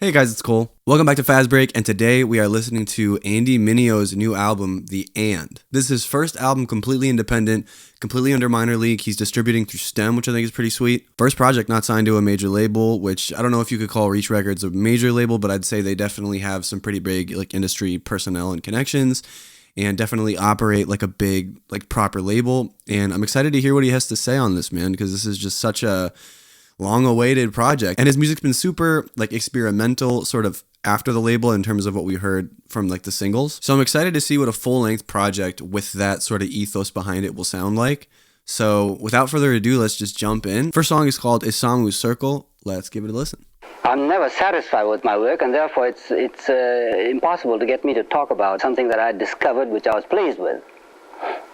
Hey guys, it's Cole. Welcome back to Fast Break, and today we are listening to Andy Mineo's new album, The And. This is his first album completely independent, completely under minor league. He's distributing through STEM, which I think is pretty sweet. First project not signed to a major label, which I don't know if you could call Reach Records a major label, but I'd say they definitely have some pretty big industry personnel and connections, and definitely operate like a big, proper label. And I'm excited to hear what he has to say on this, man, because this is just such a long-awaited project, and his music's been super experimental sort of after the label in terms of what we heard from the singles. So I'm excited to see what a full-length project with that sort of ethos behind it will sound like. So without further ado, let's just jump in. First song is called Isamu's Circle. Let's give it a listen. I'm never satisfied with my work, and therefore it's impossible to get me to talk about something that I discovered which I was pleased with,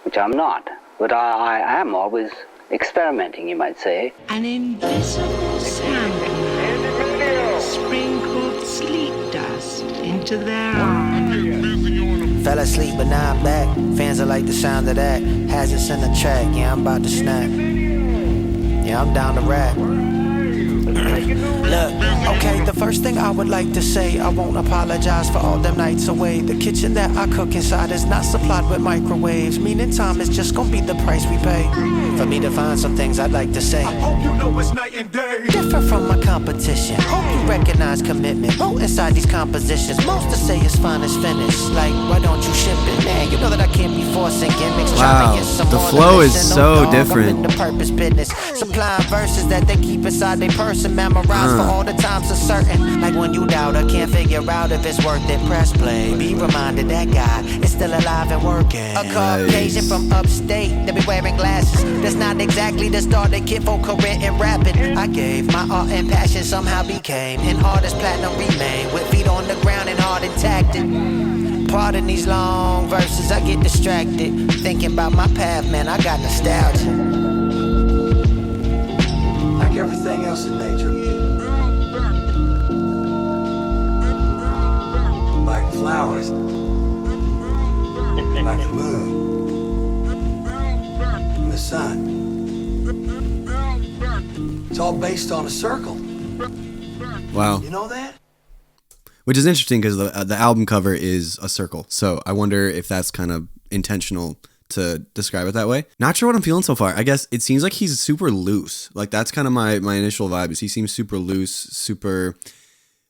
which I'm not. But I am always experimenting, you might say. An invisible sandman sprinkled sleep dust into their arms. Fell asleep, but now I'm back. Fans are like the sound of that. Hazards in the track, yeah, I'm about to snap. Yeah, I'm down to rap. Look, okay, the first thing I would like to say, I won't apologize for all them nights away. The kitchen that I cook inside is not supplied with microwaves, meaning time is just gonna be the price we pay. For me to find some things I'd like to say. I hope you know it's night and day. Different from my competition. Hope you recognize commitment. Wrote inside these compositions. Most to say is fine is finished. Like, why don't you ship it? Man, you know that I can't be forcing gimmicks. Wow, the flow is so different. I'm in the purpose business. Supplying verses that they keep inside their person. Memorize for all the times uncertain. Like when you doubt or can't figure out if it's worth it. Press play. Be reminded that guy is still alive and working. A Caucasian from upstate. They be wearing glasses. That's not exactly the start they kid for career in rapping. I gave my art and passion somehow became an artist platinum remain with feet on the ground and heart intact. Pardon these long verses, I get distracted thinking about my path, man. I got nostalgia. Like everything else in nature, like flowers, like the moon, and the sun. It's all based on a circle. Wow. You know that? Which is interesting because the album cover is a circle. So I wonder if that's kind of intentional to describe it that way. Not sure what I'm feeling so far. I guess it seems like he's super loose. That's kind of my initial vibe is he seems super loose, super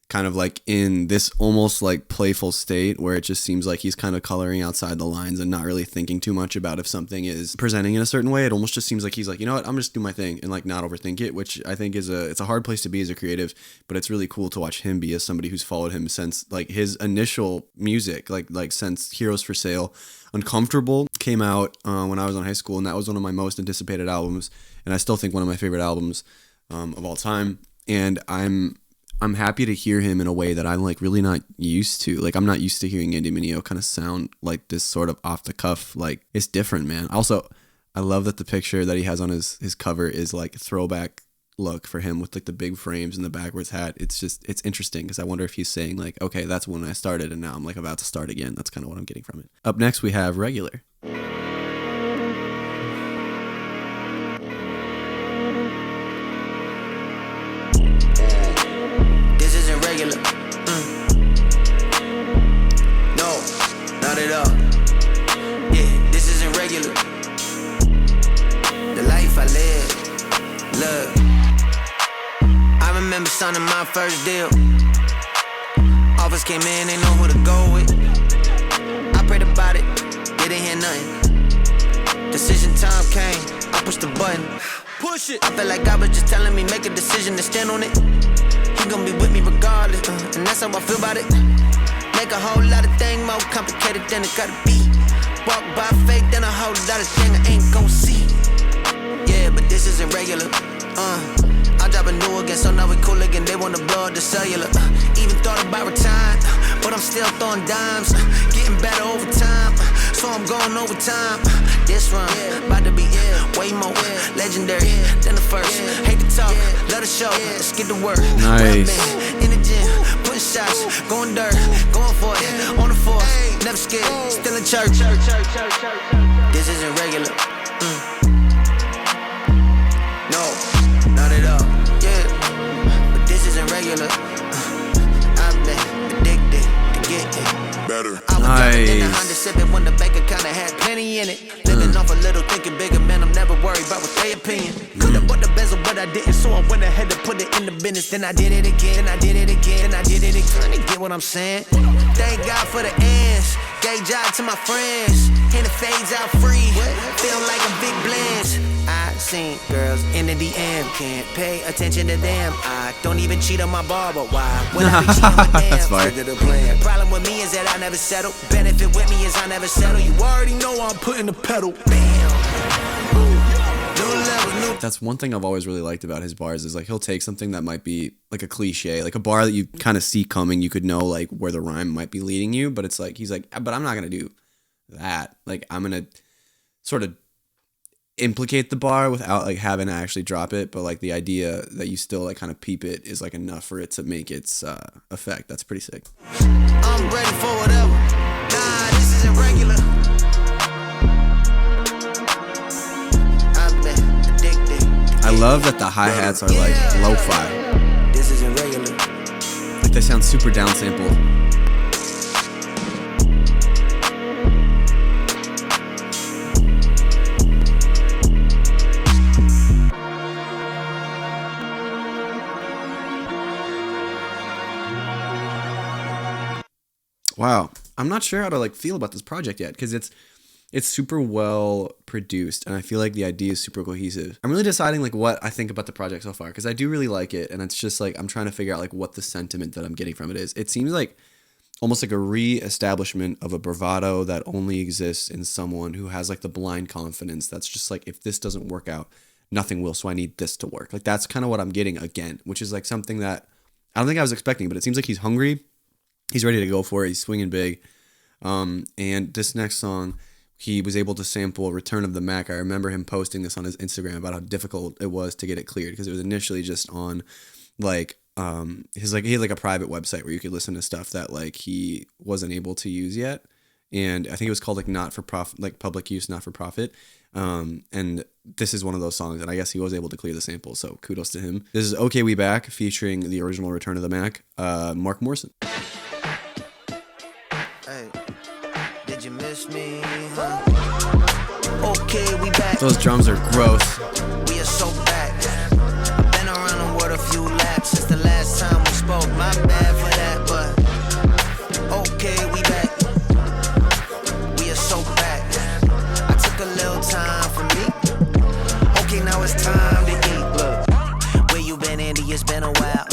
kind of in this almost playful state where it just seems like he's kind of coloring outside the lines and not really thinking too much about if something is presenting in a certain way. It almost just seems like he's you know what, I'm just do my thing and not overthink it, which I think is it's a hard place to be as a creative, but it's really cool to watch him be as somebody who's followed him since his initial music, since Heroes for Sale. Uncomfortable came out when I was in high school, and that was one of my most anticipated albums, and I still think one of my favorite albums of all time. And I'm happy to hear him in a way that I'm really not used to. I'm not used to hearing Andy Mineo kind of sound like this sort of off the cuff. It's different, man. Also, I love that the picture that he has on his cover is a throwback look for him with the big frames and the backwards hat. It's interesting because I wonder if he's saying okay, that's when I started and now I'm about to start again. That's kind of what I'm getting from it. Up next, we have Regular. No, not at all. Yeah, this isn't regular. The life I live. Look, I remember signing my first deal. Offers came in, ain't know who to go with. I prayed about it, didn't hear nothing. Decision time came, I pushed the button. Push it. I felt like God was just telling me make a decision to stand on it. He gon' be with me regardless, and that's how I feel about it. Make a whole lot of things more complicated than it gotta be. Walk by faith, then a whole lot of things I ain't gon' see. Yeah, but this isn't regular. I drop a new again, so now we cool again. They wanna blow up the cellular. Even thought about retiring, but I'm still throwing dimes. Getting better over time, so I'm going overtime. This run, about to be way more legendary than the first. Hate to talk, love the show, let's get to work. Nice. In the gym, putting shots, going dirt, going for it, on the force, never scared, still in church. This isn't regular. No, not at all. Yeah, but this isn't regular. better. I was driving in a Nice. Honda Civic when the bank account had plenty in it. Living off a little, thinking bigger, man. I'm never worried about what they opinion. Could've bought the bezel, but I didn't, so I went ahead to put it in the business. Then I did it again, and I did it again, and I did it again. You get what I'm saying? Thank God for the ends. Gay job to my friends. And it fades out free. Feel like a big blend. I seen girls in the DM, can't pay attention to them. I don't even cheat on my bar, but why? When I be cheating with them, That's fire. figure the plan. Problem with me is that I never settle. Benefit with me is I never settle. You already know I'm putting the pedal. Bam. New levels, new. That's one thing I've always really liked about his bars is like he'll take something that might be like a cliche, like a bar that you kind of see coming. You could know like where the rhyme might be leading you, but it's like he's like, but I'm not gonna do that. Like I'm gonna sort of implicate the bar without like having to actually drop it, but like the idea that you still like kind of peep it is like enough for it to make its effect. That's pretty sick. I'm ready for whatever. Nah, this isn't regular. I've been addicted. I love that the hi-hats are like lo-fi. This isn't regular. Like they sound super downsampled. Wow, I'm not sure how to like feel about this project yet because it's super well produced and I feel like the idea is super cohesive. I'm really deciding like what I think about the project so far because I do really like it and it's just like I'm trying to figure out like what the sentiment that I'm getting from it is. It seems like almost like a re-establishment of a bravado that only exists in someone who has like the blind confidence that's just like if this doesn't work out, nothing will, so I need this to work. Like that's kind of what I'm getting again, which is like something that I don't think I was expecting, but it seems like he's hungry. He's ready to go for it. He's swinging big. And this next song, he was able to sample Return of the Mac. I remember him posting this on his Instagram about how difficult it was to get it cleared because it was initially just on like he had like a private website where you could listen to stuff that like he wasn't able to use yet. And I think it was called like not for profit, like public use, not for profit. And this is one of those songs, and I guess he was able to clear the sample, so kudos to him. This is Okay We Back featuring the original Return of the Mac, Mark Morrison. Hey, did you miss me? Huh? Okay, we back. Those drums are gross. We are so back. I've been around the world a few laps since the last time we spoke. My bad for that, but okay, we back. We are so back. I took a little time for me. Okay, now it's time to eat. Look, where you been, Andy? It's been a while.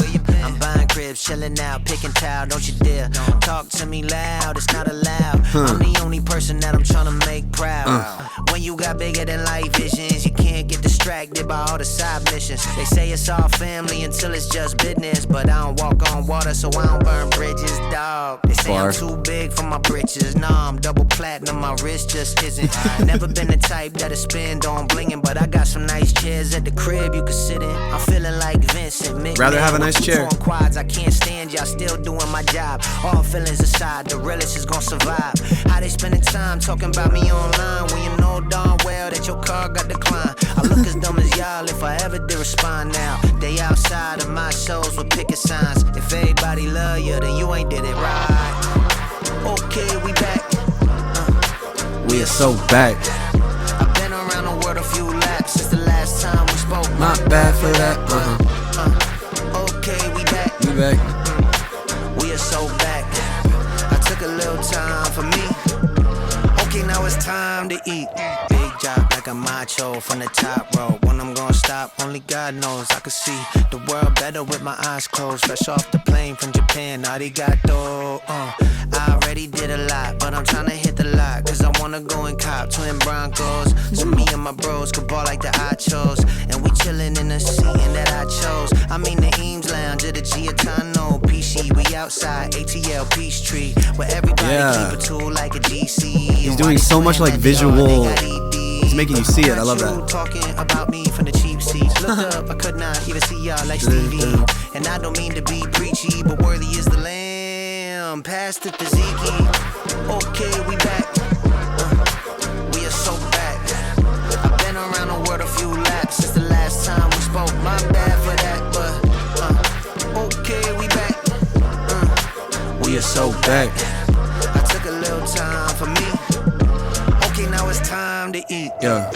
I'm buying cribs, chilling out, picking towel. Don't you dare talk to me loud. It's not allowed. I'm the only person that I'm trying to make proud. When you got bigger than life visions, you can't get distracted by all the side missions. They say it's all family until it's just business, but I don't walk on water, so I don't burn bridges, dog. They say I'm too big for my britches. Nah, I'm double platinum, my wrist just isn't. Never been the type that'll spend on blinging, but I got some nice chairs at the crib you can sit in. I'm feeling like Vincent McMahon. Rather have a nice chair. Quads, I can't stand y'all still doing my job. All feelings aside, the realest is gonna survive. How they spending time talking about me online when you know darn well that your car got declined. I look as dumb as y'all if I ever did respond now. They outside of my shows with picket signs. If everybody love you, then you ain't did it right. Okay, we back. We are so back. I've been around the world a few laps since the last time we spoke. Not bad for that. Okay, we back. We back. We are so back. I took a little time for me. Okay, now it's time to eat. Big job like a macho from the top row. When I'm gonna stop, only God knows. I can see the world better with my eyes closed. Fresh off the plane from Japan, arigato. I already did a lot, but I'm trying to hit the lot. Cause I wanna go and cop twin Broncos. So me and my bros could ball like the Achos. And we chillin' in the seating that I chose. I mean the Eames Lounge at the Giatano. PC, we outside ATL Peachtree. Where everybody keep a tool like a GC. He's doing so much like visual. He's making you see it. I love that. Talking about me from the cheap seats. Looked up, I could not even see y'all like Stevie. And I don't mean to be preachy, but worthy is the lamb. Past the Tzatziki. Okay, we back. We are so back. I've been around the world a few laps since the last time we spoke. My bad for that, but okay, we back. We are so back. I took it's time to eat. Yeah.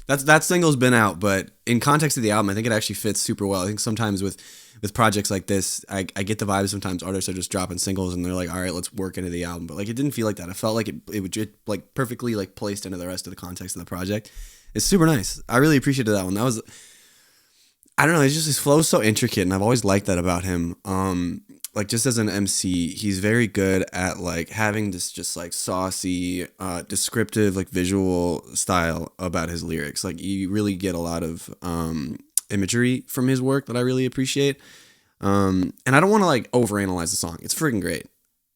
That single's been out, but in context of the album, I think it actually fits super well. I think sometimes with projects like this, I get the vibe sometimes artists are just dropping singles and they're like, all right, let's work into the album. But like, it didn't feel like that. I felt like it would just like perfectly like placed into the rest of the context of the project. It's super nice. I really appreciated that one. That was, I don't know, it's just, his flow's so intricate and I've always liked that about him. Like just as an MC, he's very good at like having this just like saucy, descriptive, like visual style about his lyrics. Like you really get a lot of imagery from his work that I really appreciate. And I don't want to like overanalyze the song. It's freaking great.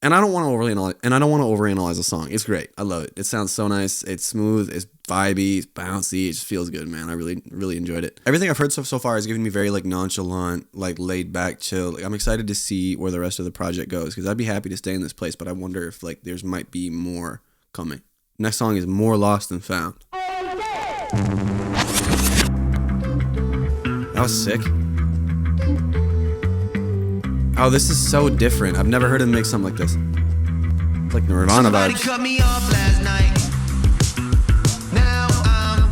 And I don't want to overanalyze the song. It's great. I love it. It sounds so nice. It's smooth. It's vibey. It's bouncy. It just feels good, man. I really, really enjoyed it. Everything I've heard so far is giving me very like nonchalant, like laid back, chill. Like, I'm excited to see where the rest of the project goes because I'd be happy to stay in this place, but I wonder if like there's might be more coming. Next song is More Lost Than Found. That was sick. Oh, this is so different. I've never heard him make something like this. It's like Nirvana Somebody vibes. cut me off last night. Now I'm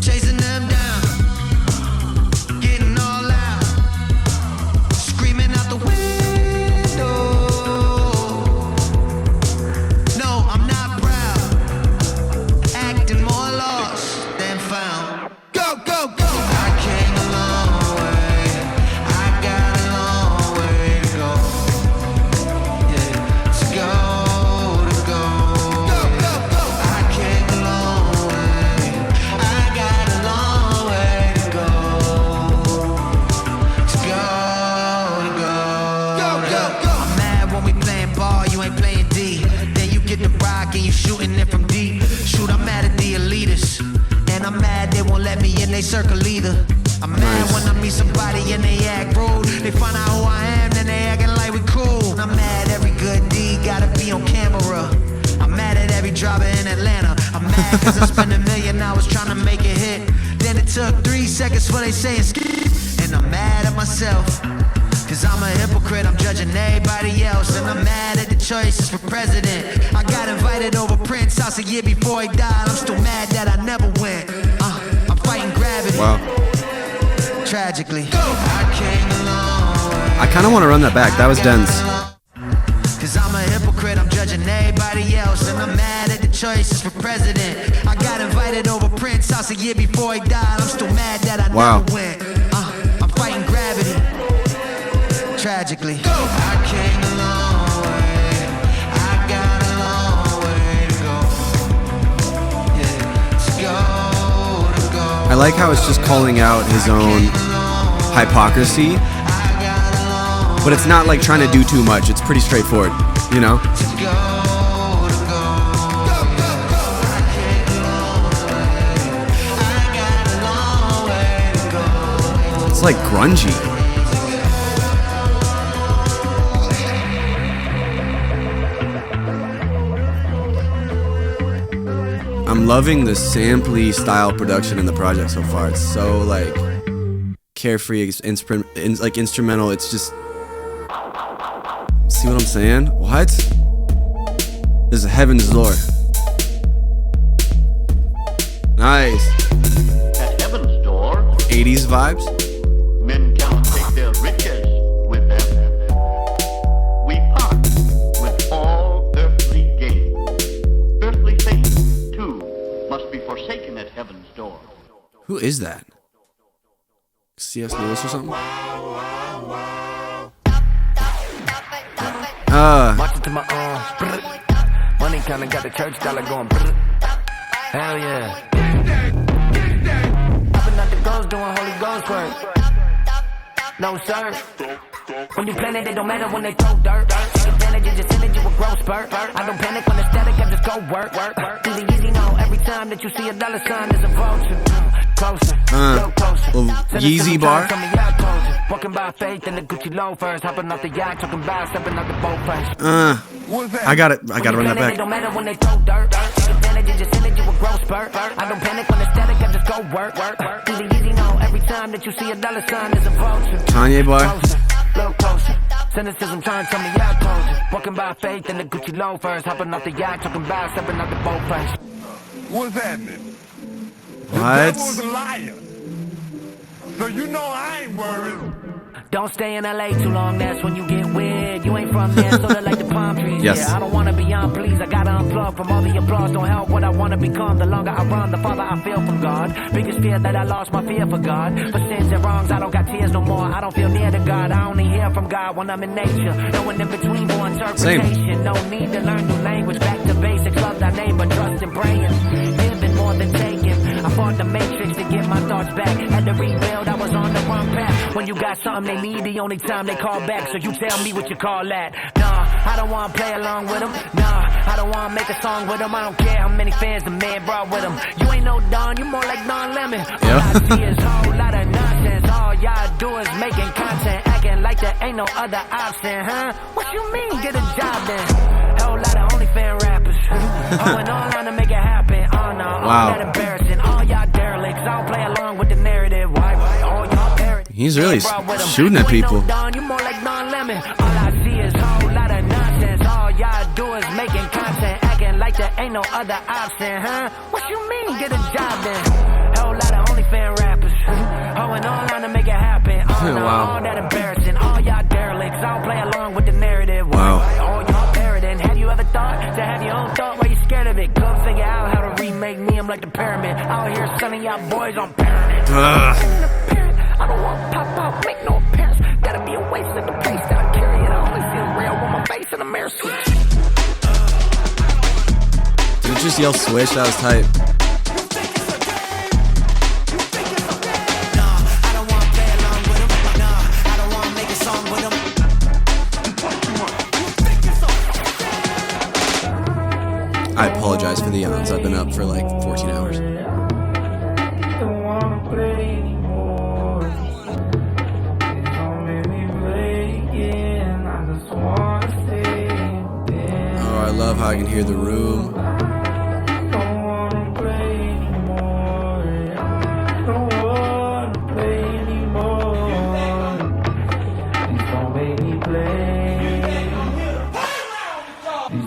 chasing them down, getting all out, screaming out the window. No, I'm not proud, acting more lost than found. Go, go, go! I came a long way. I got a long way to go. Yeah, to go. You shooting it from deep. Shoot, I'm mad at the elitists, and I'm mad they won't let me in they circle either. I'm mad when I meet somebody and they act rude. They find out who I am, then they acting like we cool. I'm mad every good deed gotta be on camera. I'm mad at every driver in Atlanta. I'm mad cause I spent $1 million hours trying to make it hit. Then it took 3 seconds for they saying skip. And I'm mad at myself cause I'm a hypocrite, I'm judging everybody else. And I'm mad at the choices for president. I got invited over Prince House a year before he died. I'm still mad that I never went. I'm fighting gravity. Wow. Tragically, I came a long way. I kind of want to run that back. That was dense. Cause I'm a hypocrite, I'm judging everybody else. And I'm mad at the choices for president. I got invited over Prince House a year before he died. I'm still mad that I never went. I'm fighting gravity. Tragically, I came a long way. I got a long way to go. Yeah, to go. I like how it's just calling out his own hypocrisy, but it's not like trying to do too much. It's pretty straightforward, you know? It's like grungy. I'm loving the sampley style production in the project so far. It's so like carefree, like instrumental. It's just, see what I'm saying? What? This is Heaven's Door. Nice. At Heaven's Door, 80s vibes. men cannot take their riches with them. We part with all earthly gain. Earthly things, too, must be forsaken at Heaven's Door. Who is that? C.S. Lewis or something? Marching to my own. Money kinda got the church dollar going. Hell yeah. Popping out the ghost, doing Holy Ghost work. No sir. When you plan it don't matter when they throw dirt. Take advantage of your synergy with growth spurt. I don't panic when it's static, I just go work. Easy, know every time that you see a dollar sign, there's a vulture. Closer, Yeezy bar. Walking by faith in the Gucci loafers, hopping off the yacht, talking about stepping out the boat first. I got it. I gotta run that back. Don't matter when they throw dirt. advantage and just send it to a growth spurt. I don't panic when it's static, I just go work. Easy, no. Every time that you see a dollar sign, there's a vulture. Kanye boy. Little closer. Cynicism trying to tell me I told you. Walking by faith in the Gucci low first. Hopping off the yacht, talking about stepping out the boat first. What's happening? What? The devil's a liar. So you know I ain't worried. Don't stay in LA too long, that's when you get weird. You ain't from there, sorta like the palm trees. Yes. Yeah, I don't wanna be unpleased, I gotta unplug from all the applause. Don't help what I wanna become. The longer I run, the farther I feel from God. Biggest fear that I lost my fear for God. For sins and wrongs, I don't got tears no more. I don't feel near to God, I only hear from God when I'm in nature. No one in between for interpretation. No need to learn new language, back to basics. Love thy neighbor, trust and praying. Giving more than taking. I fought the matrix to get my thoughts back. Had to rebuild, I was on the wrong path. When you got something they need, the only time they call back. So you tell me what you call that. Nah, I don't wanna play along with them. Nah, I don't wanna make a song with them. I don't care how many fans the man brought with him. You ain't no Don, you more like Don Lemon. All I see is a whole lot of nonsense. All y'all do is making content, acting like there ain't no other option, huh? What you mean, get a job then? Whole lot of OnlyFans rappers. Going online to make it happen. Oh no, all that embarrassing. All y'all derelicts, I don't play along with the narrative. Why? All y'all parrots. He's really shooting at people. You more like Don Lemon. All I see is a whole lot of nonsense. All y'all do is making content, acting like there ain't no other option, huh? What you mean, get a job then? Whole lot of OnlyFans rappers. Going online to make it happen. Oh no, all that embarrassing. All y'all derelicts, I don't play along with the narrative. Wow. All y'all parroting. Have you ever thought to have your own thought while you scared of it? Couldn't figure out how to remake me. I'm like the pyramid. Out here sending y'all boys on parenting. I don't want to pop out, make no appearance. Gotta be a waste of the pace that I carry it. I only feel real with my face in the mirror switch. Did you just yell switch? That was tight. I apologize for the yawns. I've been up for like 14 hours. Oh, I love how I can hear the room.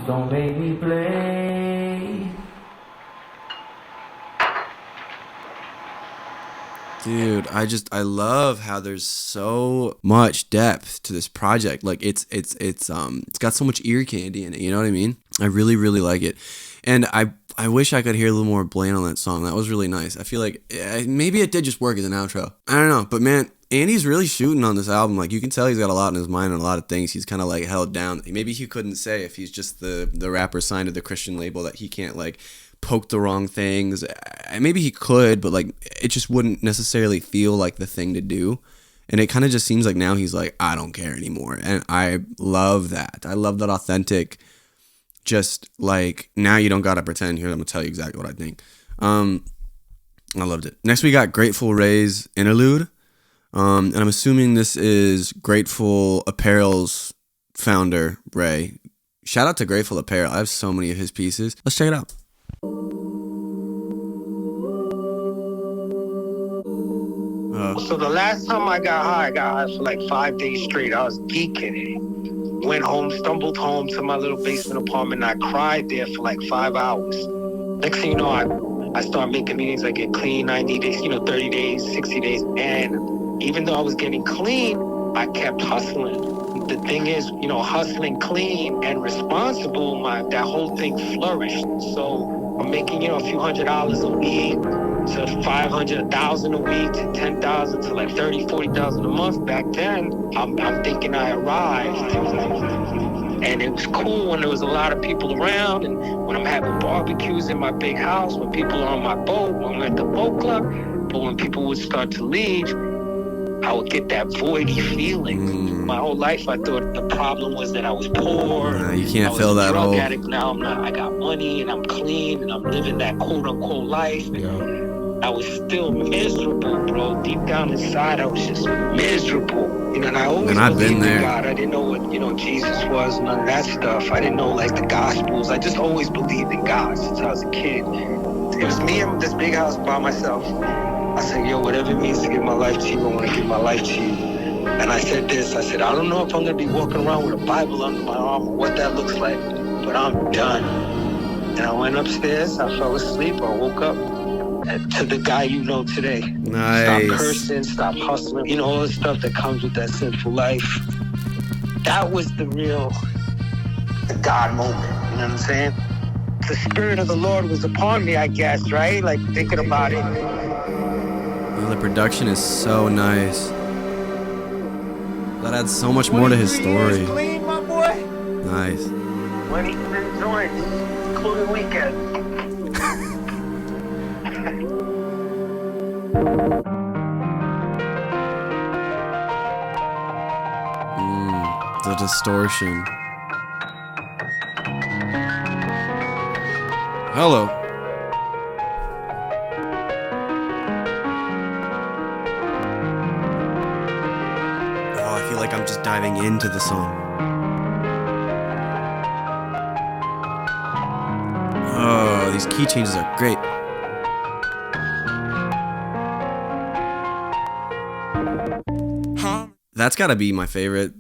Don't make me play. Dude, I love how there's so much depth to this project. Like it's got so much ear candy in it, you know what I mean? I really, really like it. And I wish I could hear a little more Blaine on that song. That was really nice. I feel like maybe it did just work as an outro. I don't know, but man, Andy's really shooting on this album. Like you can tell he's got a lot in his mind and a lot of things he's kind of like held down. Maybe he couldn't say if he's just the rapper signed to the Christian label that he can't like poke the wrong things. Maybe he could, but like it just wouldn't necessarily feel like the thing to do. And it kind of just seems like now he's like, I don't care anymore. And I love that. I love that authentic, just like, now you don't gotta pretend. Here, I'm gonna tell you exactly what I think. I loved it. Next we got Grateful Ray's Interlude. And I'm assuming this is Grateful Apparel's founder, Ray. Shout out to Grateful Apparel. I have so many of his pieces. Let's check it out. So the last time I got high for like 5 days straight. I was geeking it. Went home, stumbled home to my little basement apartment. And I cried there for like 5 hours. Next thing you know, I start making meetings. I get clean 90 days, 30 days, 60 days. And even though I was getting clean, I kept hustling. The thing is, hustling clean and responsible, that whole thing flourished. So I'm making, a few $100s a week to 500, 1,000 a week to 10,000 to like 30, 40,000 a month. Back then, I'm thinking I arrived. And it was cool when there was a lot of people around, and when I'm having barbecues in my big house, when people are on my boat, when we're at the boat club. But when people would start to leave, I would get that voidy feeling. My whole life, I thought the problem was that I was poor. You can't fill that hole. Addict. Now I'm not. I got money and I'm clean and I'm living that quote unquote life. I was still miserable, bro. Deep down inside, I was just miserable. You know, and I always And I've been believed in there. God. I didn't know what, Jesus was, none of that stuff. I didn't know, like, the Gospels. I just always believed in God since I was a kid. It was me in this big house by myself. I said, yo, whatever it means to give my life to you, I want to give my life to you. And I said this, I said, I don't know if I'm going to be walking around with a Bible under my arm or what that looks like, but I'm done. And I went upstairs, I fell asleep, I woke up to the guy you know today. Nice. Stop cursing, stop hustling, all the stuff that comes with that sinful life. That was the God moment, you know what I'm saying? The Spirit of the Lord was upon me, I guess, right? Like, thinking about it. Oh, the production is so nice. That adds so much more to his story. Clean, my boy. Nice. 23 joints, including weekend. The distortion. Hello. Oh, I feel like I'm just diving into the song. Oh, these key changes are great. That's gotta be my favorite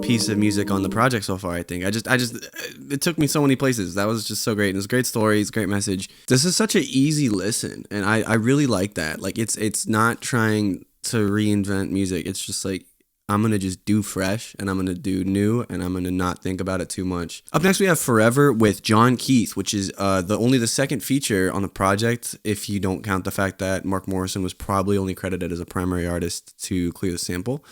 piece of music on the project so far. I think it took me so many places. That was just so great. And it's a great story. It's a great message. This is such an easy listen, and I really like that. Like it's not trying to reinvent music. It's just like, I'm gonna just do fresh, and I'm gonna do new, and I'm gonna not think about it too much. Up next we have Forever with John Keith, which is only the second feature on the project, if you don't count the fact that Mark Morrison was probably only credited as a primary artist to clear the sample.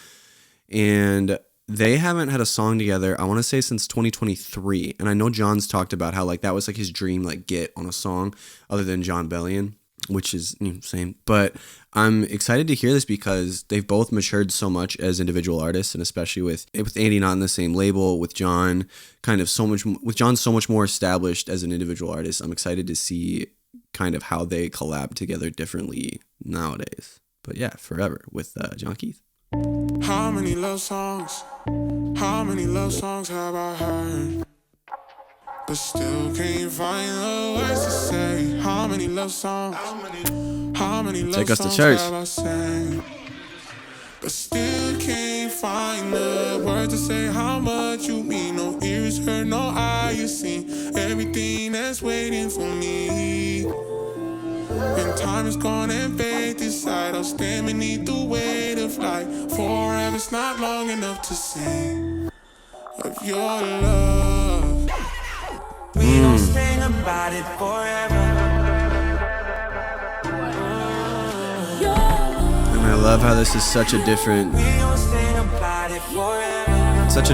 And they haven't had a song together, I want to say, since 2023. And I know John's talked about how that was his dream get on a song other than John Bellion, which is same. But I'm excited to hear this because they've both matured so much as individual artists, and especially with Andy not in the same label, with John so much more established as an individual artist. I'm excited to see kind of how they collab together differently nowadays. But yeah, Forever with John Keith. How many love songs have I heard? But still can't find the words to say. How many love songs? Take us to church. Have I sang? But still can't find the words to say how much you mean. No ears heard, no eyes seen. Everything that's waiting for me. When time is gone and faith decide, I'll stand beneath the weight of life. Forever's not long enough to sing of your love. We gon' sing about it forever. And I love how this is such a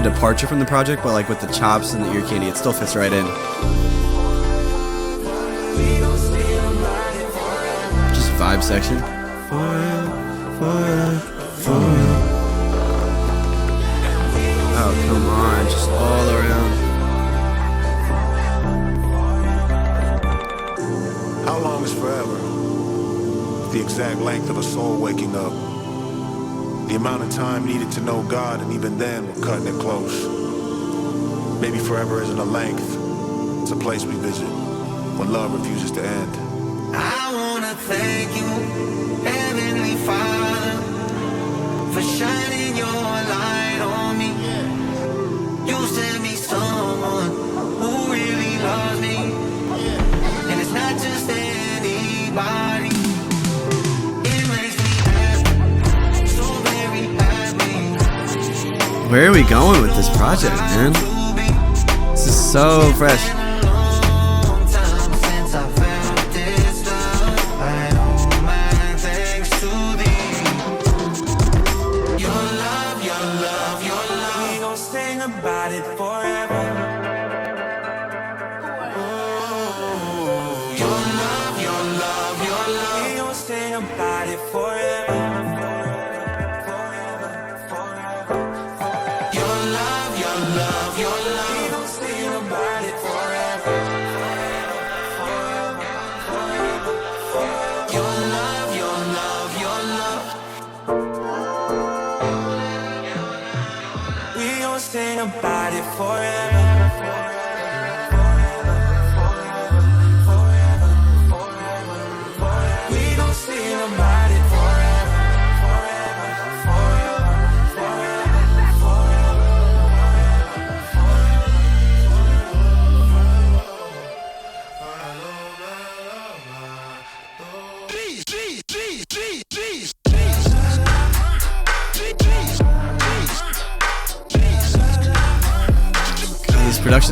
departure from the project, but with the chops and the ear candy, it still fits right in. Just vibe section. Oh, come on, just all around. How long is forever? The exact length of a soul waking up. The amount of time needed to know God, and even then we're cutting it close. Maybe forever isn't a length, it's a place we visit when love refuses to end. I wanna thank you, Heavenly Father, for shining your light on me. You sent me someone who really loves me, and it's not just anybody. It makes me happy, so very happy. Where are we going with this project, man? This is so fresh. Your love, your love, your love. We gon' sing about it forever.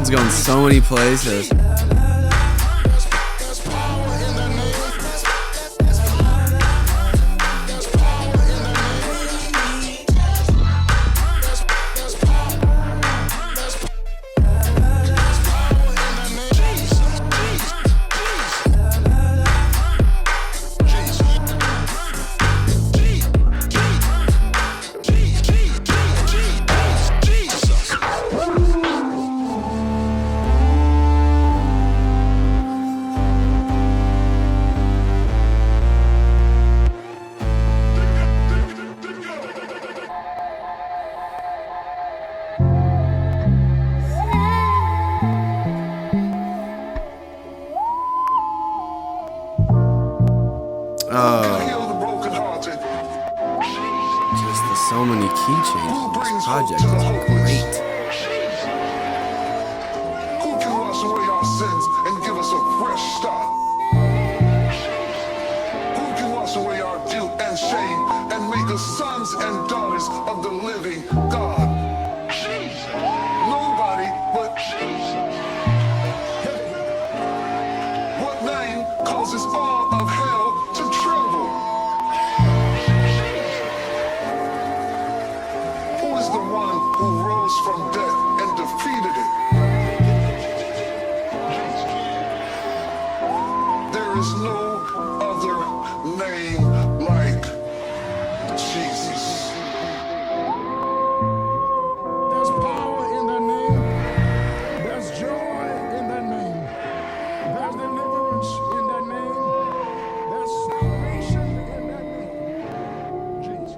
production's going so many places. So many key changes in this project. It's great. Who can wash away our sins and give us a fresh start? Who can wash away our guilt and shame and make us sons and daughters of the living God? Nobody but Jesus. What name causes all of hell to tremble? The one who rose from death and defeated it. There is no other name like Jesus. There's power in the name. There's joy in that name. There's deliverance in that name. There's salvation in that name. Jesus.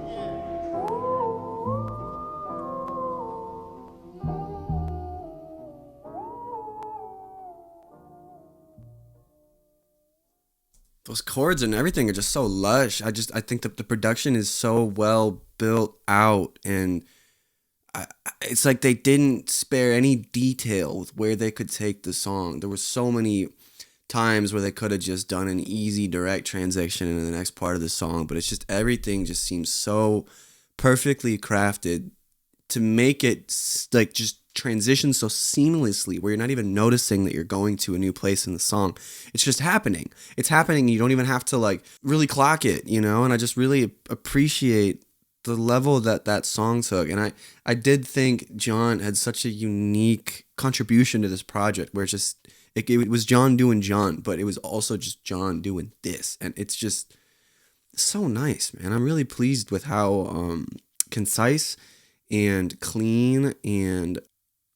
Those chords and everything are just so lush. I think that the production is so well built out, and it's like they didn't spare any detail with where they could take the song. There were so many times where they could have just done an easy direct transition into the next part of the song, but it's just everything just seems so perfectly crafted to make it like just transition so seamlessly where you're not even noticing that you're going to a new place in the song. It's just happening. It's happening. You don't even have to like really clock it, you know? And I just really appreciate the level that song took. And I did think John had such a unique contribution to this project where it's just, it was John doing John, but it was also just John doing this. And it's just so nice, man. I'm really pleased with how concise and clean, and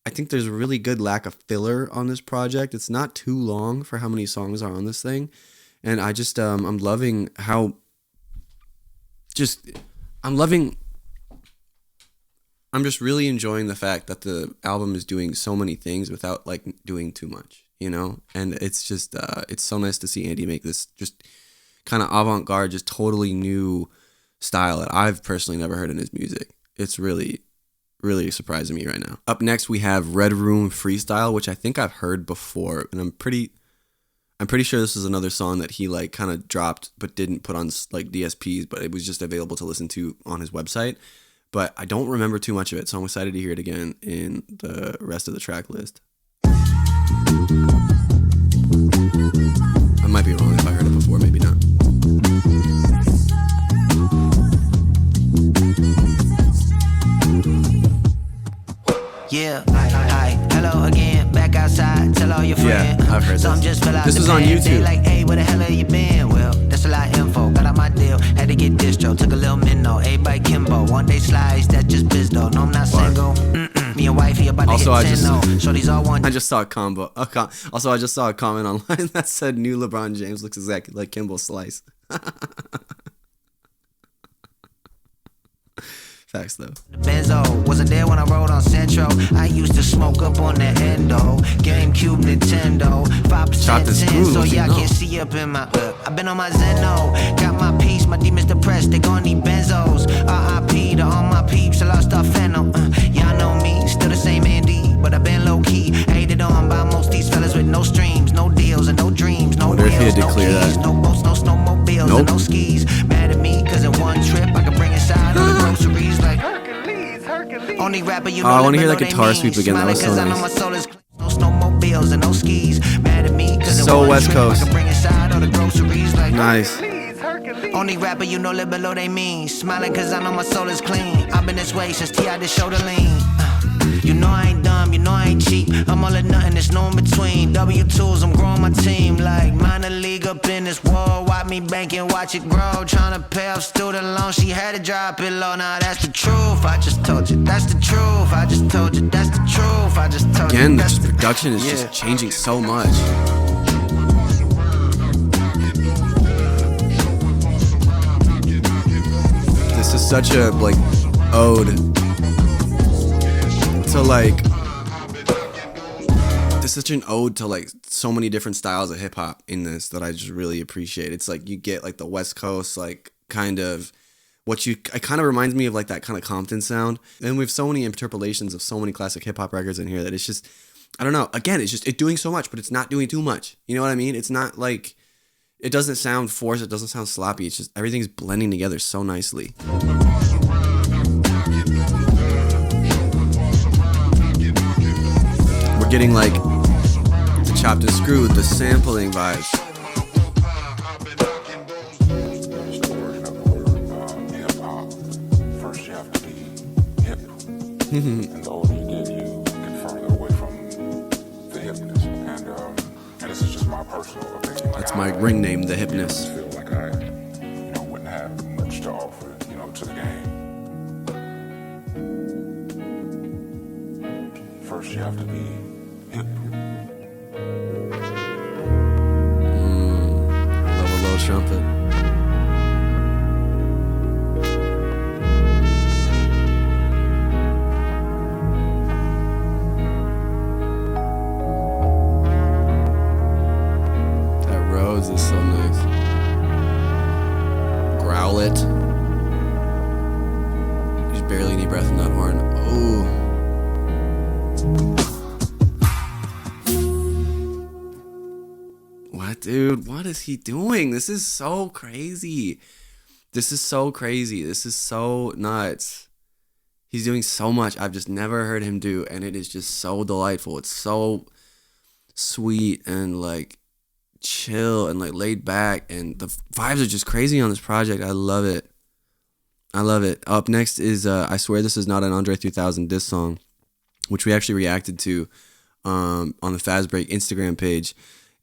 I think there's a really good lack of filler on this project. It's not too long for how many songs are on this thing. And I just, I'm loving how I'm just really enjoying the fact that the album is doing so many things without like doing too much, you know? And it's just, it's so nice to see Andy make this just kind of avant-garde, just totally new style that I've personally never heard in his music. It's really surprising me right now. Up next, we have Red Room Freestyle, which I think I've heard before, and I'm pretty sure this is another song that he like kind of dropped but didn't put on like DSPs, but it was just available to listen to on his website. But I don't remember too much of it, so I'm excited to hear it again in the rest of the track list. I might be wrong if I heard it before, maybe not. Yeah, hi, hello again, back outside, tell all your friends. Yeah, I've heard Some this. just fell out This the is on band. They YouTube. like, hey, where the hell have you been? Well, that's a lot of info, got out my deal, had to get distro, took a little Mineo, everybody Kimbo, one day slice, that's just biz though, no I'm not single, me and wifey about to Also, hit 10 no, shorties all want. I just saw a combo. Also, I just saw a comment online that said new LeBron James looks exactly like Kimbo Slice. Facts though. Benzo wasn't there when I rode on Centro. I used to smoke up on the endo. GameCube, Nintendo, 5% 10. So y'all can't see up in my. I've been on my Zeno. Got my piece, my demons depressed. They gon' need benzos. RIP to all my peeps. I lost our phantom. Y'all know me, still the same Andy, but I've been low key. Hated on by most these fellas with no streams, no deals, and no dreams, no wonder if he had deals, to no clear keys, that. no boats, no snowmobiles, Nope. and no skis. Mad at me, cause in one trip I could bring inside all the groceries like. Only rapper you know I want to let hear me that know guitar they sweep mean. again. That was so Smiling 'cause I know nice. my soul is no bills and no skis. Mad at me cause So it West trip. Coast. I can bring inside all the groceries like Nice. only rapper you know live below they mean. Smiling cause I know my soul is clean. I've been this way since T.I. did shoulder lean. You know I ain't dumb, you know I ain't cheap. I'm all or nothing, there's no in between. W2s, I'm growing my team like minor league up in this world. Watch me banking, watch it grow. Tryna pay off student loans, she had to drop it low. Now that's the truth, I just told you, that's the truth. I just told you, that's the truth. I just told Again, you, this that's the production is just changing so much. This is such a like ode to like. This is such an ode to like so many different styles of hip hop in this that I just really appreciate. It's like you get like the West Coast like kind of it kind of reminds me of like that kind of Compton sound, and we have so many interpolations of so many classic hip hop records in here that it's just, I don't know. Again, it's doing so much, but it's not doing too much. You know what I mean? It's not like, it doesn't sound forced. It doesn't sound sloppy. It's just everything's blending together so nicely. We're getting like the chopped and screwed, the sampling vibes. And the older you get, you get further away from the hipness. And this is just my personal opinion. That's my ring name, the Hypness. I feel like I, wouldn't have much to offer, to the game. First, you have to be hip. Love a low trumpet. This is so nice. Growl it. There's barely any breath in that horn. Ooh. What, dude? What is he doing? This is so crazy. This is so crazy. This is so nuts. He's doing so much I've just never heard him do, and it is just so delightful. It's so sweet and like chill and like laid back, and the vibes are just crazy on this project. I love it. I love it. Up next is I Swear This Is Not an Andre 3000 diss song, which we actually reacted to on the Faz Break Instagram page,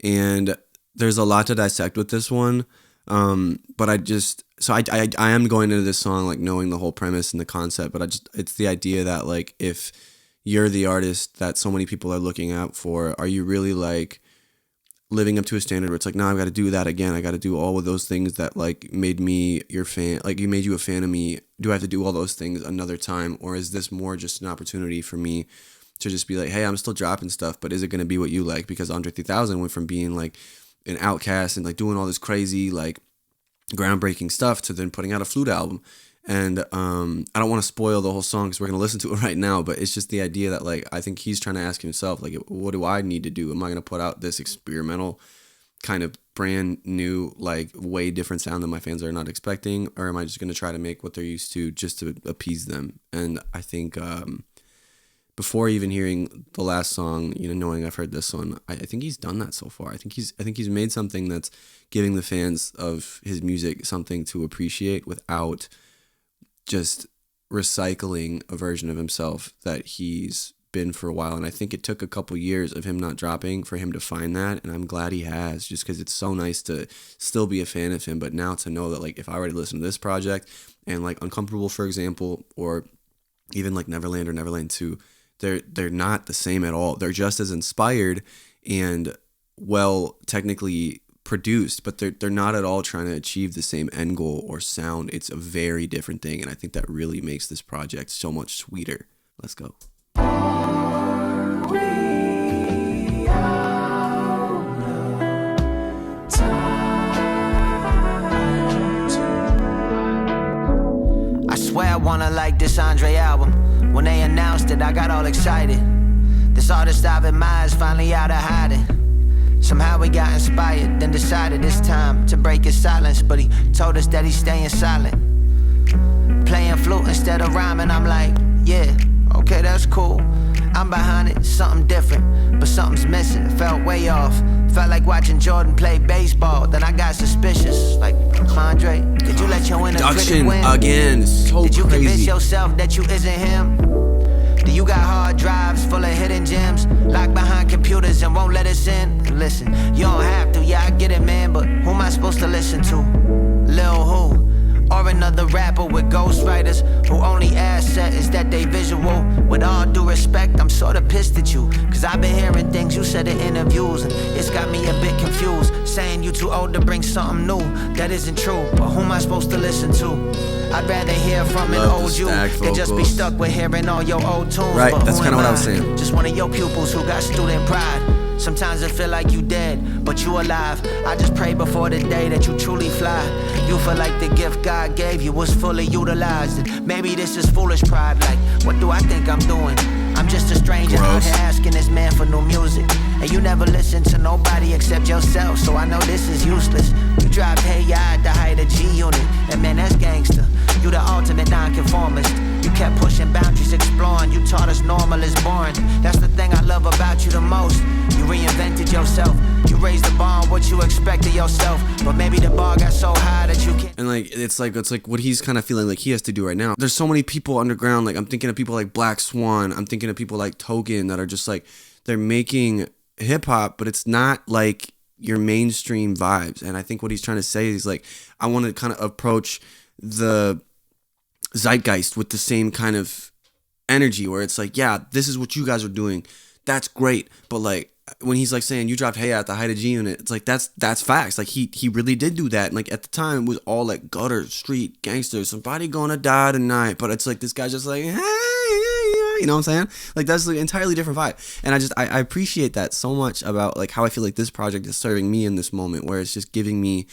and there's a lot to dissect with this one, but I am going into this song like knowing the whole premise and the concept, but it's the idea that like if you're the artist that so many people are looking out for, are you really like living up to a standard where it's like, no, I've got to do that again. I got to do all of those things that like made me your fan, like you made you a fan of me. Do I have to do all those things another time? Or is this more just an opportunity for me to just be like, hey, I'm still dropping stuff, but is it going to be what you like? Because Andre 3000 went from being like an outcast and like doing all this crazy, like groundbreaking stuff to then putting out a flute album. And I don't want to spoil the whole song because we're going to listen to it right now, but it's just the idea that like I think he's trying to ask himself, like, what do I need to do? Am I going to put out this experimental kind of brand new, like way different sound that my fans are not expecting? Or am I just going to try to make what they're used to just to appease them? And I think before even hearing the last song, knowing I've heard this one, I think he's done that so far. I think he's made something that's giving the fans of his music something to appreciate without just recycling a version of himself that he's been for a while. And I think it took a couple years of him not dropping for him to find that, and I'm glad he has, just because it's so nice to still be a fan of him, but now to know that like if I were to listen to this project and like Uncomfortable, for example, or even like Neverland or Neverland 2, they're not the same at all. They're just as inspired and well technically produced, but they're not at all trying to achieve the same end goal or sound. It's a very different thing, and I think that really makes this project so much sweeter. Let's go. I swear I wanna like this Andre album. When they announced it, I got all excited. This artist I've admired is finally out of hiding. Somehow we got inspired, then decided it's time to break his silence. But he told us that he's staying silent, playing flute instead of rhyming. I'm like, yeah, okay, that's cool. I'm behind it, something different, but something's missing. Felt way off. Felt like watching Jordan play baseball. Then I got suspicious. Like, Andre, did you let your inner critic Production win? again, so Did you convince crazy. yourself that you isn't him? Do you got hard drives full of hidden gems? Locked behind computers and won't let us in? Listen, you don't have to, yeah, I get it, man, but who am I supposed to listen to? Lil who? Or another rapper with ghostwriters who only asset is that they visual. With all due respect, I'm sorta pissed at you, cause I've been hearing things you said in interviews, and it's got me a bit confused. Saying you too old to bring something new, that isn't true, but who am I supposed to listen to? I'd rather hear from an Love the old you stacked than just be vocals. stuck with hearing all your old tunes. Right, But that's who kinda am what I was saying. Just one of your pupils who got student pride. Sometimes it feel like you dead, but you alive. I just pray before the day that you truly fly. You feel like the gift God gave you was fully utilized. And maybe this is foolish pride, like, what do I think I'm doing? I'm just a stranger out Gross. here asking this man for new music. And you never listen to nobody except yourself, so I know this is useless. You drive hey at the height of G Unit, and man, that's gangster. You the ultimate nonconformist. You kept pushing boundaries, exploring. You taught us normal is boring. That's the thing I love about you the most. You reinvented yourself. You raised the bar on what you expected yourself. But maybe the bar got so high that you can't. And like it's like what he's kind of feeling like he has to do right now. There's so many people underground. Like I'm thinking of people like Black Swan. I'm thinking of people like Token that are just like they're making hip hop, but it's not like your mainstream vibes. And I think what he's trying to say is like I want to kind of approach the zeitgeist with the same kind of energy where it's like, yeah, this is what you guys are doing. That's great. But like when he's like saying you dropped hey at the height of G Unit, it's like that's facts. Like he really did do that. And like at the time it was all like gutter street gangsters, somebody gonna die tonight. But it's like this guy's just like, hey, yeah, you know what I'm saying? Like that's an entirely different vibe. And I appreciate that so much about like how I feel like this project is serving me in this moment where it's just giving me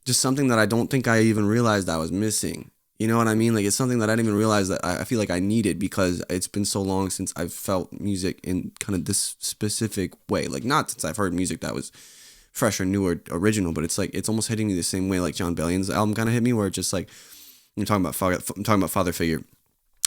just something that I don't think I even realized I was missing. You know what I mean? Like it's something that I didn't even realize that I feel like I needed because it's been so long since I've felt music in kind of this specific way. Like not since I've heard music that was fresh or new or original, but it's like it's almost hitting me the same way like John Bellion's album kind of hit me, where it's just like I'm talking about Father Figure,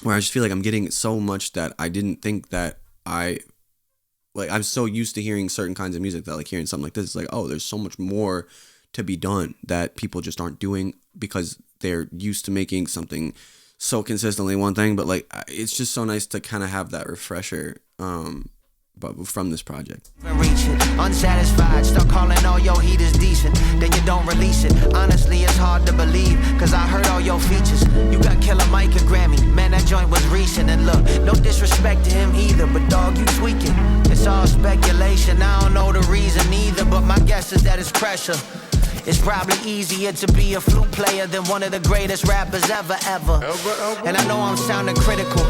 where I just feel like I'm getting so much that I didn't think that I'm so used to hearing certain kinds of music that like hearing something like this is like, oh, there's so much more to be done that people just aren't doing because they're used to making something so consistently one thing. But like it's just so nice to kind of have that refresher but from this project. Reach it, unsatisfied, start calling all your heat is decent, then you don't release it. Honestly, it's hard to believe, cause I heard all your features. You got Killer Mike and Grammy, man, that joint was recent. And look, no disrespect to him either, but dog, you tweaking. It's all speculation, I don't know the reason either, but my guess is that it's pressure. It's probably easier to be a flute player than one of the greatest rappers ever. And I know I'm sounding critical,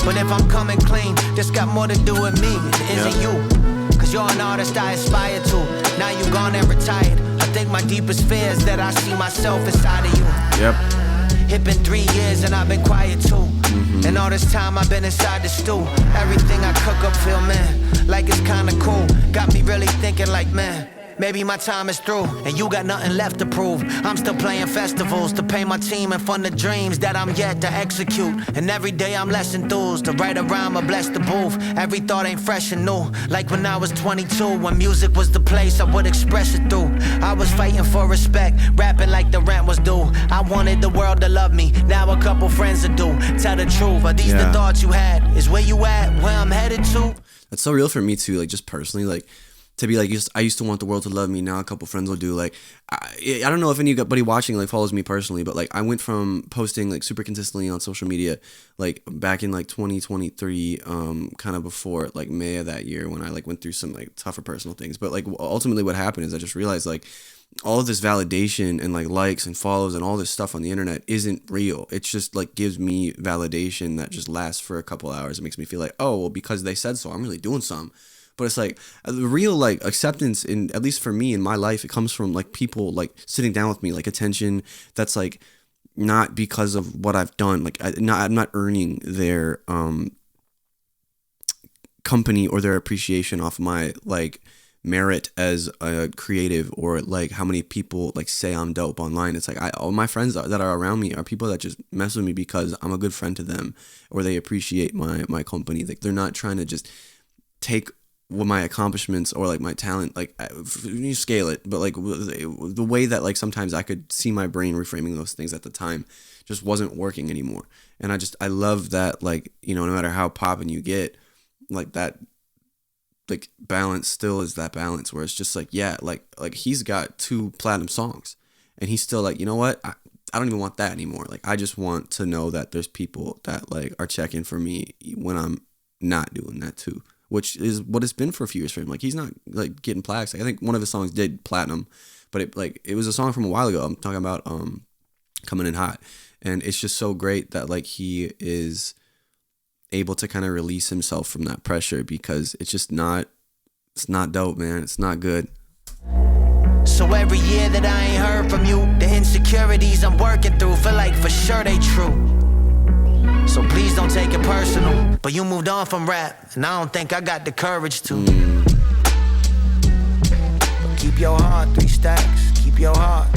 but if I'm coming clean, this got more to do with me, it isn't you. Cause you're an artist I aspire to. Now you gone and retired. I think my deepest fear is that I see myself inside of you. Yep. It been 3 years and I've been quiet too. And all this time I've been inside the stew. Everything I cook up feel, man, like it's kinda cool. Got me really thinking like, man, maybe my time is through, and you got nothing left to prove. I'm still playing festivals to pay my team and fund the dreams that I'm yet to execute. And every day I'm less enthused to write a rhyme or bless the booth. Every thought ain't fresh and new, like when I was 22, when music was the place I would express it through. I was fighting for respect, rapping like the rent was due. I wanted the world to love me, now a couple friends to do. Tell the truth, are these the thoughts you had? Is where you at, where I'm headed to? That's so real for me too, like just personally, like to be like, I used to want the world to love me. Now a couple friends will do. Like, I don't know if anybody watching like follows me personally, but like I went from posting like super consistently on social media, like back in like 2023, kind of before like May of that year when I like went through some like tougher personal things. But like ultimately what happened is I just realized like all of this validation and like likes and follows and all this stuff on the internet isn't real. It's just like gives me validation that just lasts for a couple hours. It makes me feel like, oh, well, because they said so, I'm really doing something. But it's like the real like acceptance in, at least for me in my life, it comes from like people like sitting down with me, like attention that's like not because of what I've done. Like I'm not earning their company or their appreciation off my like merit as a creative, or like how many people like say I'm dope online. It's like all my friends that are around me are people that just mess with me because I'm a good friend to them, or they appreciate my company. Like they're not trying to just take my accomplishments or like my talent, like you scale it, but like the way that like sometimes I could see my brain reframing those things at the time just wasn't working anymore. And I love that, like, you know, no matter how poppin' you get, like that, like balance still is that balance where it's just like, yeah, like he's got 2 platinum songs and he's still like, you know what, I don't even want that anymore. Like I just want to know that there's people that like are checking for me when I'm not doing that too, which is what it's been for a few years for him. Like he's not like getting plaques. Like I think one of his songs did platinum, but it was a song from a while ago. I'm talking about Coming In Hot. And it's just so great that like he is able to kind of release himself from that pressure, because it's not dope, man. It's not good. So every year that I ain't heard from you, the insecurities I'm working through feel like for sure they true. So please don't take it personal, but you moved on from rap, and I don't think I got the courage to. But keep your heart, 3 stacks, keep your heart.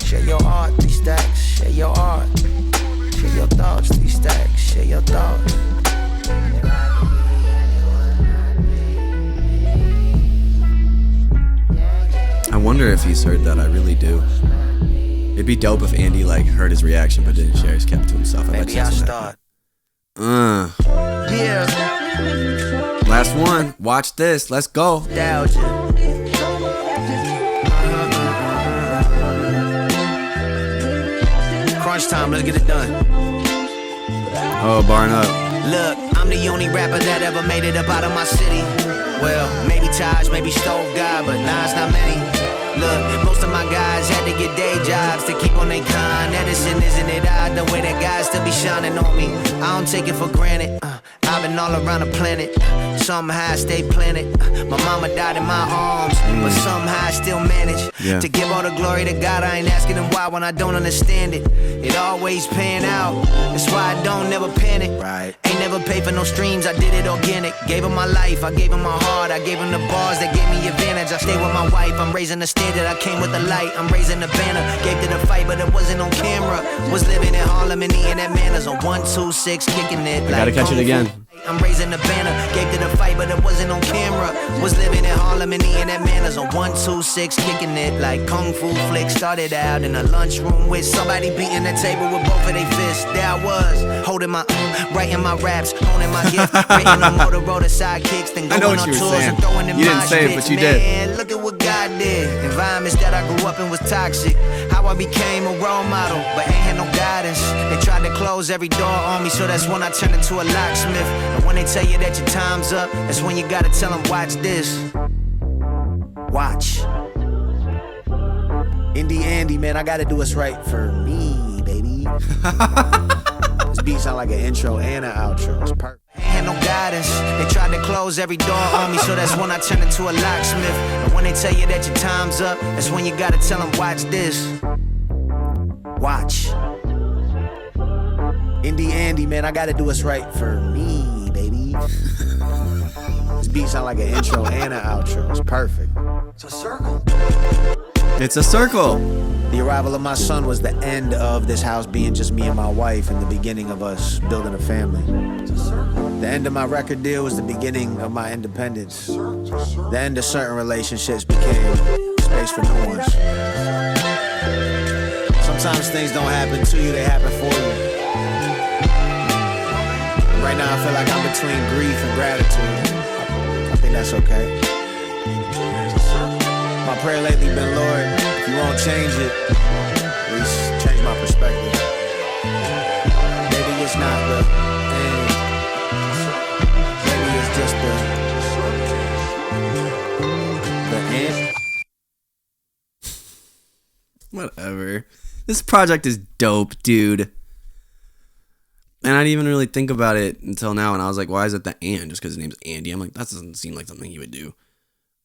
Share your art, 3 stacks, share your art. Share your thoughts, 3 stacks, share your thoughts. I wonder if he's heard that. I really do. It'd be dope if Andy like heard his reaction but didn't share. He's kept it to himself. Maybe I'll start. Yeah. Last one. Watch this. Let's go. Crunch time, let's get it done. Oh, barn up. Look, I'm the only rapper that ever made it up out of my city. Well, maybe Taj, maybe Stove God, but nah, it's not many. Look, most of my guys had to get day jobs to keep on their con. Edison, isn't it odd the way that guys still be shining on me? I don't take it for granted. I've been all around the planet. Somehow I stay planted. My mama died in my arms, but somehow I still manage to give all the glory to God. I ain't asking him why when I don't understand it. It always pan out. That's why I don't never panic. Right. Ain't never paid for no streams. I did it organic. Gave him my life. I gave him my heart. I gave him the bars that gave me advantage. I stay with my wife. I'm raising the standard. I came with the light. I'm raising the banner. Gave to the fight, but it wasn't on camera. Was living in Harlem and eating at Manners on 126, kicking it. I gotta catch it again. I'm raising the banner, gave to the fight, but it wasn't on camera. Was living in Harlem and eating at Manners on 126, kicking it like kung fu flick. Started out in a lunchroom with somebody beating the table with both of their fists. There I was, holding my, writing my raps, honing my gift, written on Motorola sidekicks, then going on tours and throwing in you my didn't say it, but you man, did. Look at what God did. Environments that I grew up in was toxic. How I became a role model, but ain't had no guidance. They tried to close every door on me, so that's when I turned into a locksmith. And when they tell you that your time's up, that's when you gotta tell them, watch this. Watch. Indie Andy, man, I gotta do what's right for me, baby. This beat sound like an intro and an outro. It's perfect. Ain't had no guidance. They tried to close every door on me, so that's when I turned into a locksmith. And when they tell you that your time's up, that's when you gotta tell them, watch this. Watch. Indie Andy, man, I gotta do what's right for me, baby. This beat sound like an intro and an outro. It's perfect. It's a circle. It's a circle. The arrival of my son was the end of this house being just me and my wife, and the beginning of us building a family. It's a circle. The end of my record deal was the beginning of my independence. The end of certain relationships became space for new ones. Sometimes things don't happen to you, they happen for you. Right now I feel like I'm between grief and gratitude. I think that's okay. My prayer lately been, Lord, if you won't change it, at least change my perspective. Maybe it's not the end. Maybe it's just the end. Whatever. This project is dope, dude. And I didn't even really think about it until now. And I was like, why is it the and? Just because his name's Andy. I'm like, that doesn't seem like something he would do.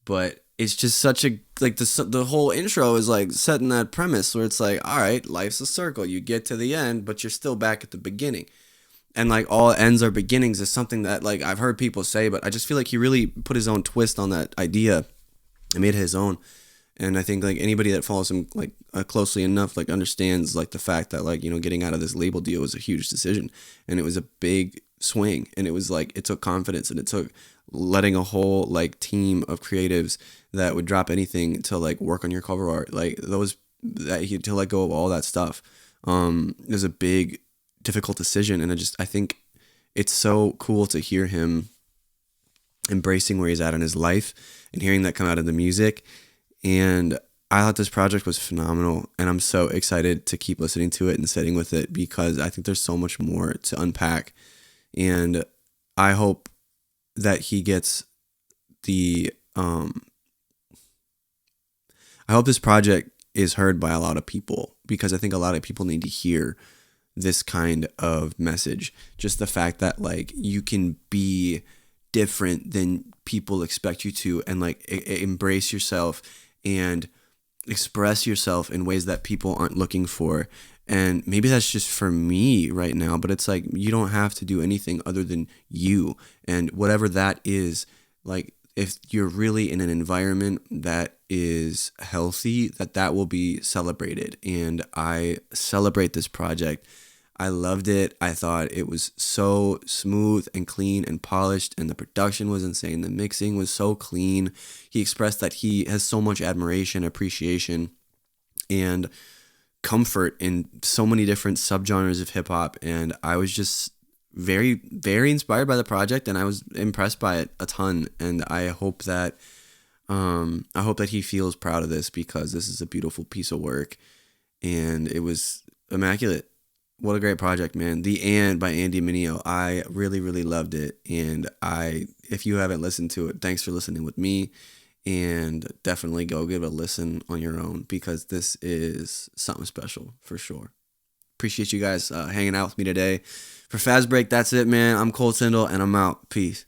But it's just such a, like, the whole intro is like setting that premise where it's like, all right, life's a circle. You get to the end, but you're still back at the beginning. And like all ends are beginnings is something that like I've heard people say, but I just feel like he really put his own twist on that idea. and made it his own. And I think like anybody that follows him like closely enough like understands like the fact that like, you know, getting out of this label deal was a huge decision, and it was a big swing, and it was like it took confidence, and it took letting a whole like team of creatives that would drop anything to like work on your cover art, like those that he to let go of all that stuff. It was a big difficult decision, and I think it's so cool to hear him embracing where he's at in his life and hearing that come out of the music. And I thought this project was phenomenal, and I'm so excited to keep listening to it and sitting with it, because I think there's so much more to unpack. And I hope that he gets the I hope this project is heard by a lot of people, because I think a lot of people need to hear this kind of message. Just the fact that like you can be different than people expect you to, and like embrace yourself and express yourself in ways that people aren't looking for. And maybe that's just for me right now, but it's like you don't have to do anything other than you, and whatever that is. Like if you're really in an environment that is healthy, that will be celebrated. And I celebrate this project. I loved it. I thought it was so smooth and clean and polished, and the production was insane. The mixing was so clean. He expressed that he has so much admiration, appreciation, and comfort in so many different subgenres of hip hop. And I was just very, very inspired by the project, and I was impressed by it a ton. And I hope that he feels proud of this, because this is a beautiful piece of work, and it was immaculate. What a great project, man. The And by Andy Mineo. I really, really loved it. And if you haven't listened to it, thanks for listening with me. And definitely go give it a listen on your own, because this is something special for sure. Appreciate you guys hanging out with me today. For Faz Break, that's it, man. I'm Cole Tyndall, and I'm out. Peace.